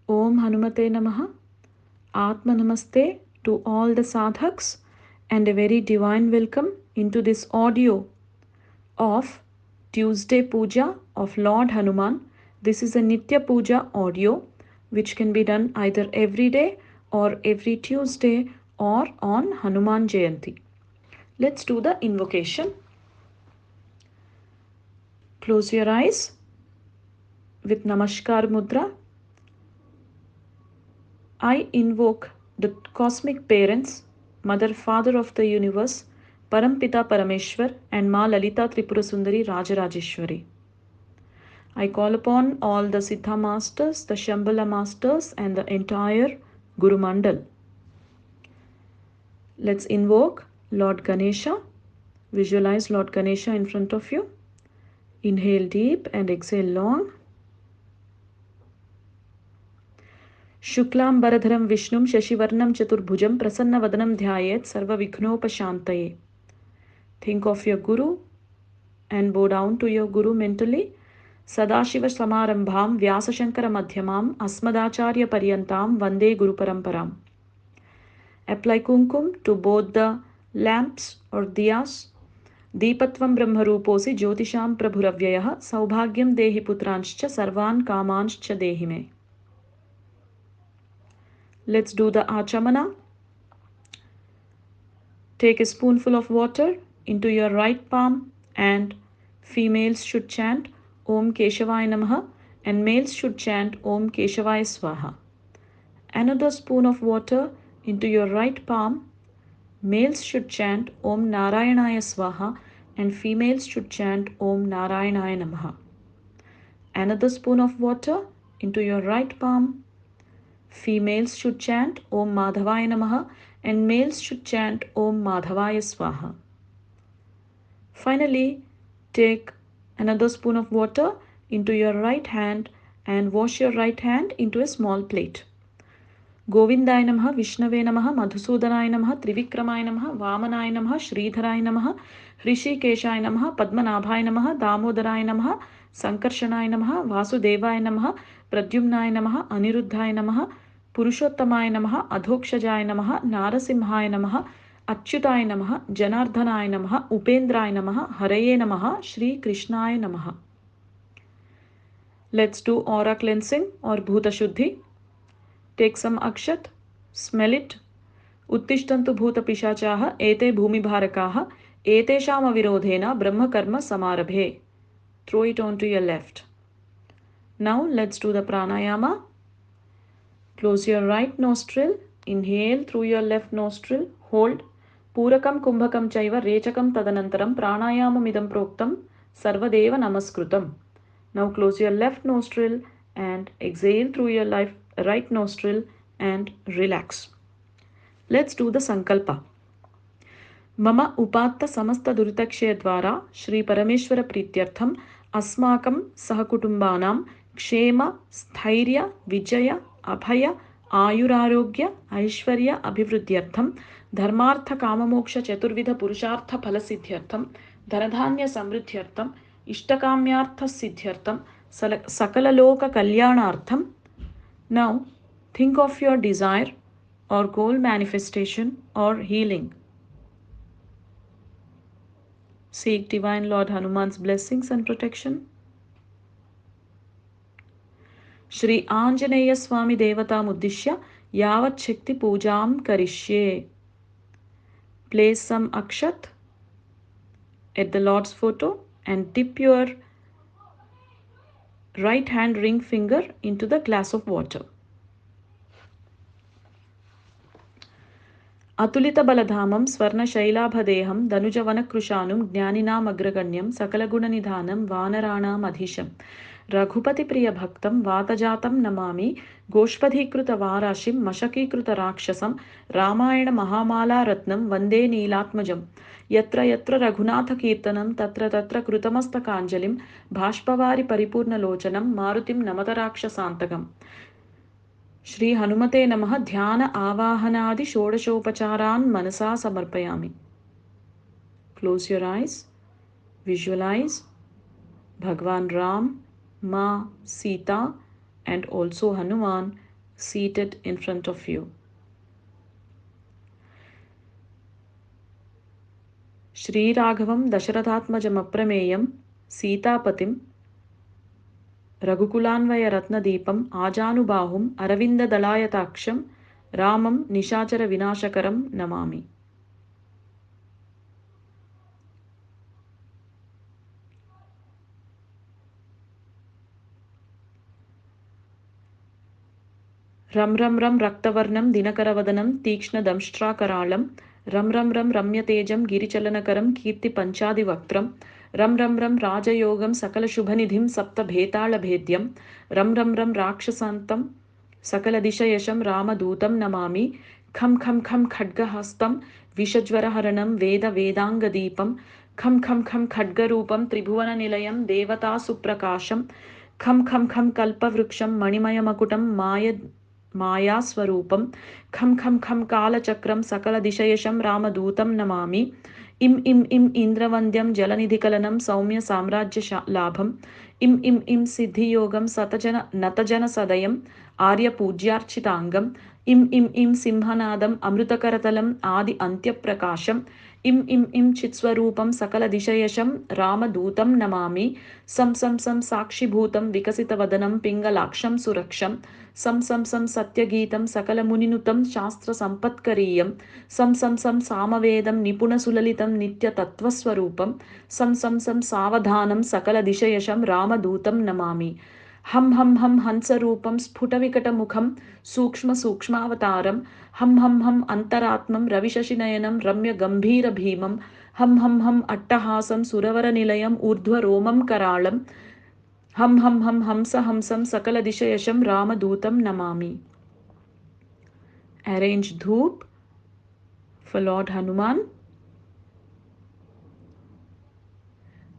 Om Hanumate Namaha. Atma Namaste to all the sadhaks and a very divine welcome into this audio of Tuesday Puja of Lord Hanuman. This is a Nitya Puja audio which can be done either every day or every Tuesday or on Hanuman Jayanti. Let's do the invocation. Close your eyes with Namaskar Mudra. I invoke the cosmic parents, Mother, Father of the universe, Parampita Parameshwar and Ma Lalita Tripura Sundari Rajarajeshwari. I call upon all the Siddha masters, the Shambhala masters and the entire Guru Mandal. Let's invoke Lord Ganesha. Visualize Lord Ganesha in front of you. Inhale deep and exhale long. Shuklam Baradharam Vishnum Shashivarnam Chaturbhujam Prasannavadhanam Dhyayet Sarva Vikhnopashantaye. Think of your Guru and bow down to your Guru mentally. Sadashiva Samarambham Vyasashankara Madhyamam Asmadacharya Paryantam Vande Guru Paramparam. Apply kumkum to both the lamps or diyas. Deepatvam Brahmaruposi Jyotisham Prabhuravyayah Saubhagyam Dehi Putranscha Sarvan Kamanscha Dehime. Let's do the Achamana. Take a spoonful of water into your right palm and females should chant Om Keshavaya Namaha and males should chant Om Keshavaya Swaha. Another spoon of water into your right palm. Males should chant Om Narayanaya Swaha and females should chant Om Narayanaya Namaha. Another spoon of water into your right palm. Females should chant Om Madhavaya Namaha and males should chant Om Madhavaya Swaha. Finally, take another spoon of water into your right hand and wash your right hand into a small plate. Govindaya Namaha, Vishnave Namaha, Madhusudanaya Namaha, Trivikramaya Namaha, Vamanaya Namaha, Sridharaya Namaha, Hrishikeshaya Namaha, Padmanabhaya Namaha, Damodaraya Namaha, Sankarshanaya Namaha, Vasudevaya Namaha, Pradyumnaya Namaha, Aniruddhaya Namaha, Purushottamaya Namaha, Adhokshajaya Namaha, Narasimhaya Namaha, Achyutaya Namaha, Janardhanaya Namaha, Upendraya Namaha, Haraye Namaha, Shri Krishnaya Namaha. Let's do aura cleansing or Bhuta Shuddhi. Take some akshat, smell it. Uttishtantu bhuta pishachaha ete bhumi bharakaha etesham avirodhena brahma karma samarabhe. Throw it onto your left. Now let's do the pranayama. Close your right nostril. Inhale through your left nostril. Hold. Purakam kumbhakam chaiva rechakam tadanantaram pranayama midam proktam sarvadeva namaskrutam. Now close your left nostril and exhale through your right nostril and relax. Let's do the sankalpa. Mama upatta samasta duritakshaya dvara Shri Parameshwara Prityartham Asmakam Sahakutumbanam Kshema Sthairya Vijaya Abhaya Ayurarogya Aishwarya Abhivruddhyartham Dharmartha Kamamoksha Chaturvidha Purushartha Phalasiddhyartham Dhanadhanya Samriddhyartham Ishtakamyartha Siddhyartham Sakala Loka Kalyanartham. Now think of your desire or goal manifestation or healing. Seek Divine Lord Hanuman's blessings and protection. Shri Anjaneya Swami Devatam Uddishya Yavat Shakti Pujam Karishye. Place some akshat at the Lord's photo and dip your right hand ring finger into the glass of water. Atulita Baladhamam Swarna Shailabhadeham Danujavana Krushanum Jnaninam Agraganyam Sakalagunanidhanam Vanaranam Adhisham Raghupati Priya Bhaktam Vatajatam Namami Goshpadhikruta Varashim Mashakikruta Rakshasam Ramayana Mahamala Ratnam Vande Neelatmajam Yatra Yatra Raghunatha Kirtanam Tatra Tatra Krutamastakанjalim Bhashpavari Paripurna Lochanam Marutim Namatarakshasantakam. Shri Hanumate Namaha Dhyana Avahanadi Shodashopacharan Manasa Samarpayami. Close your eyes. Visualize Bhagwan Ram, Ma, Sita and also Hanuman seated in front of you. श्रीराघवं दशरथात्मजमप्रमेयं सीतापतिं रघुकुलान्वयरत्नदीपम् आजानुबाहुम् अरविन्ददलायताक्षं रामं निशाचरविनाशकरं नमामि. रं रं रं रक्तवर्णं दिनकरवदनं तीक्ष्णदंष्ट्राकराळं रं रं रं रम्यतेजं गिरिचलनकरं कीर्तिपञ्चादिवक्त्रं रं रं रं राजयोगं सकलशुभनिधिं सप्तभेताళभेद्यं रं रं रं राक्षसान्तं सकलदिशयशं रामदूतं नमामि. खं खं खं खड्गहस्तं विषज्वरहरणं वेदवेदाङ्गदीपं खं खं खं खड्गरूपं त्रिभुवननिलयं देवतासुप्रकाशं खं खं खं कल्पवृक्षं मणिमयमकुटं मायास्वरूपं खं खं खं कालचक्रं सकलदिशयशं रामदूतं नमामि. इं इं इं इन्द्रवन्द्यं जलनिधिकलनं सौम्यसाम्राज्यलाभम् इं इं इं सिद्धियोगं नतजनसदयम् आर्यपूज्यार्चिताङ्गम् इं इं इं सिंहनादम् अमृतकरतलम् आदि अन्त्यप्रकाशम् इं इं इं चित्स्वरूपं सकलदिशयशं रामदूतं नमामि. सं सं सं साक्षिभूतं विकसितवदनं पिङ्गलाक्षं सुरक्षं सं सं सं सत्यगीतं सकलमुनिनुतं शास्त्रसम्पत्करीयं सं सं सं सामवेदं निपुणसुललितं नित्यतत्त्वस्वरूपं सं सं सं सावधानं सकलदिशयशं रामदूतं नमामि. हं हं हं हंसरूपं स्फुटविकटमुखं सूक्ष्मसूक्ष्मावतारं हं हं हं अन्तरात्मं रविशशिनयनं रम्यगम्भीरभीमं हं हं हं अट्टहासं सुरवरनिलयम् ऊर्ध्वरोमं कराळं हं हं हं हंसहंसं सकलदिशयशं रामदूतं नमामि. Arrange धूप for Lord Hanuman.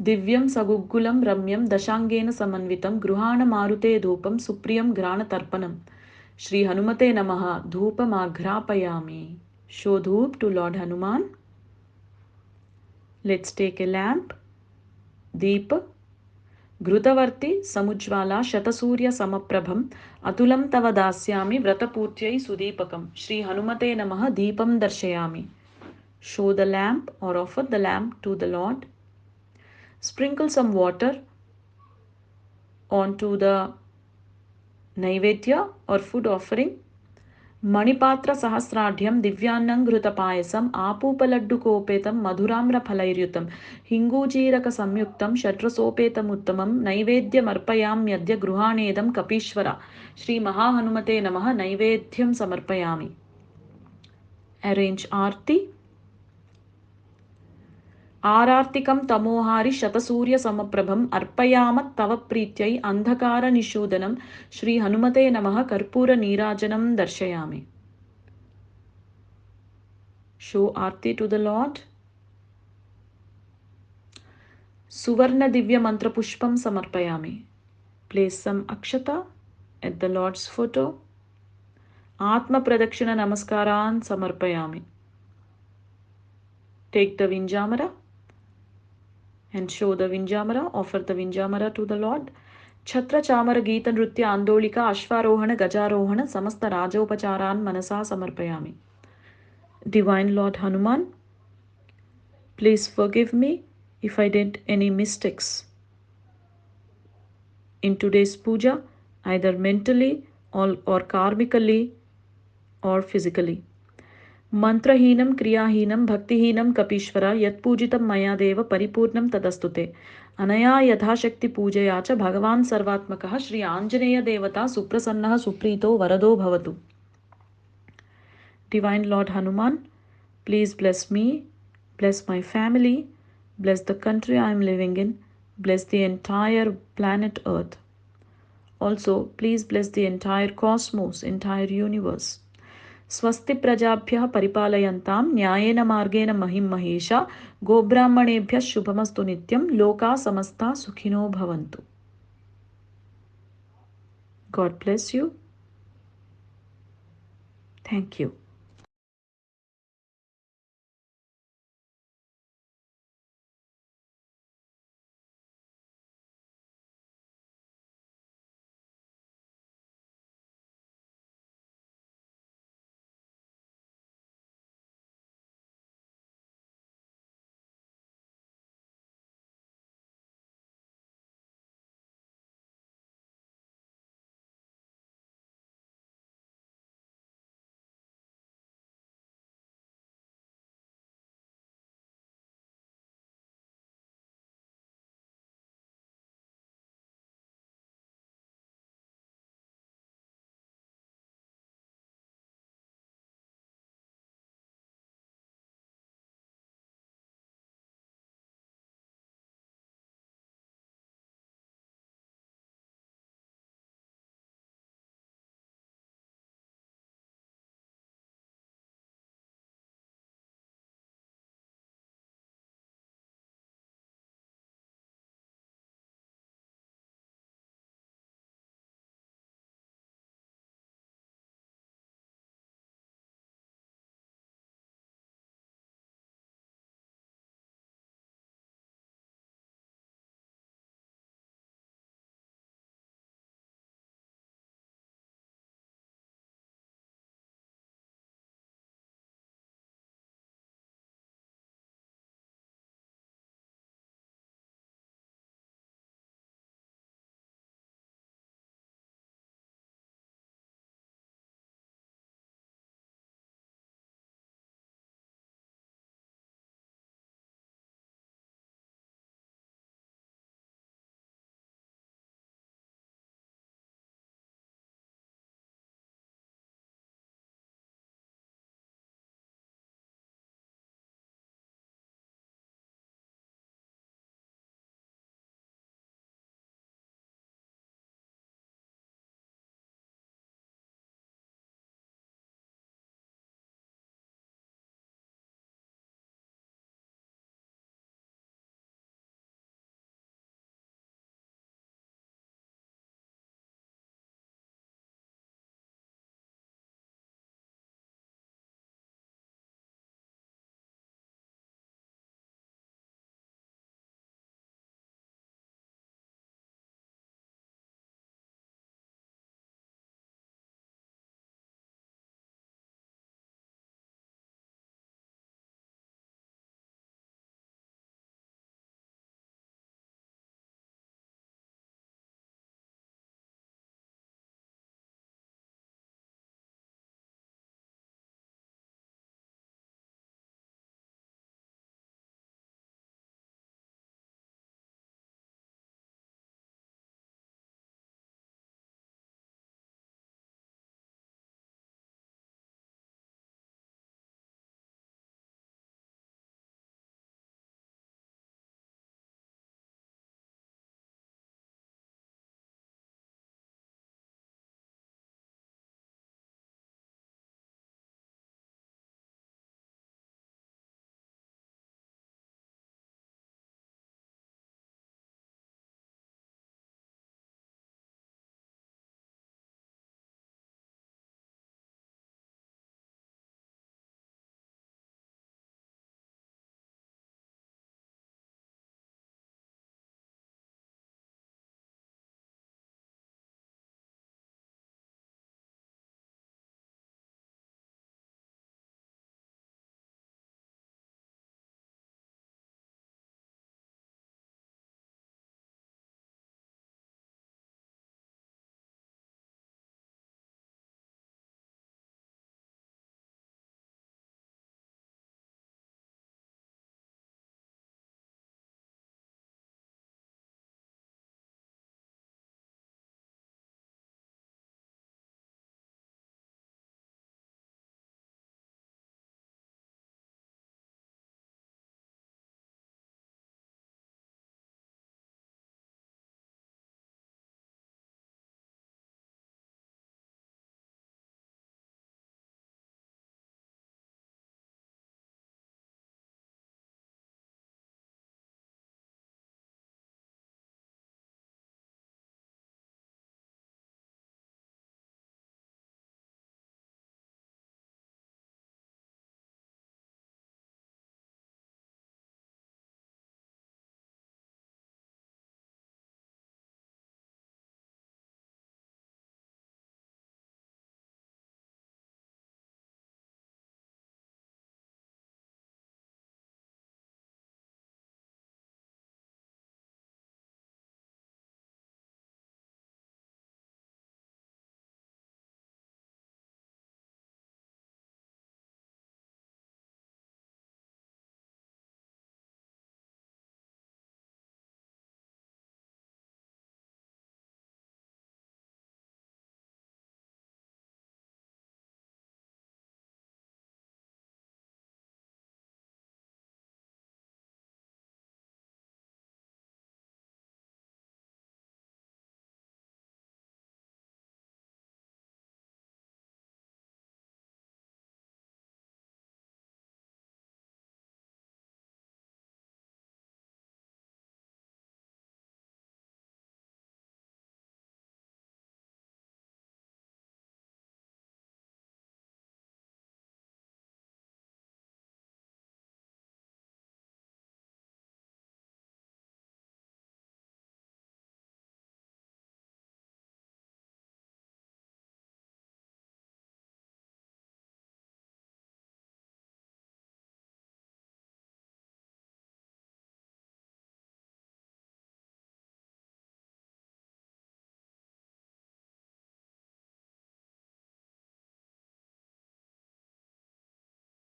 दिव्यं सगुग्गुलं रम्यं दशाङ्गेन समन्वितं गृहाणमारुते धूपं सुप्रियं घ्राणतर्पणं श्री हनुमते नमः. धूपमाघ्रापयामि. Show धूप to Lord Hanuman. Let's take a lamp. दीप घृतवर्ति समुज्ज्वाला शतसूर्यसमप्रभम् अतुलं तव दास्यामि व्रतपूर्त्यै सुदीपकं श्री हनुमते नमः. दीपं दर्शयामि. Show the lamp or offer the lamp to the Lord. Sprinkle some water onto the naivedya or food offering. मणिपात्र सहस्राढ्यं दिव्यान्नं घृतपायसम् आपूपलड्डुकोपेतं मधुराम्रफलैर्युतं हिङ्गूजीरकसंयुक्तं षड्रसोपेतमुत्तमं नैवेद्यमर्पयाम्यद्य गृहाणेदं Kapishwar Shri महाहनुमते नमः. नैवेद्यं समर्पयामि. Arrange आरती. आरार्तिकं तमोहारि शतसूर्यसमप्रभम् अर्पयामः तव प्रीत्यै अन्धकारनिषूदनं श्री हनुमते नमः. कर्पूरनीराजनं दर्शयामि. Show Aarti to the Lord. सुवर्णदिव्यमन्त्रपुष्पं समर्पयामि. Place some akshata at the Lord's photo. आत्मप्रदक्षिण नमस्कारान् समर्पयामि. Take the Vinjamara and show the Vinjamara. Offer the Vinjamara to the Lord. Chhatra Chamara Geeta Nritya Andolika Ashvarohana Gajarohana Samasta Rajopacharan Manasa Samarpayami. Divine Lord Hanuman, please forgive me if I did any mistakes in today's puja, either mentally or karmically or physically. మంత్రహీనం క్రియాహీనం భక్తిహీనం కపీశ్వర యత్పూజితం మయా దేవ పరిపూర్ణం తదస్తుతే అనయా యథాశక్తి పూజయా చ భగవాన్ సర్వాత్మకః శ్రీ ఆంజనేయ దేవతా సుప్రసన్నః సుప్రీతో వరదో భవతు. Divine Lord Hanuman, please bless me, bless my family, bless the country I am living in, bless the entire planet Earth. Also, please bless the entire cosmos, entire universe. स्वस्ति प्रजाभ्यः परिपालयन्तां न्यायेन मार्गेण महिं महेशा गोब्राह्मणेभ्यः शुभमस्तु नित्यं लोका समस्ता सुखिनो भवन्तु. God bless you. Thank you.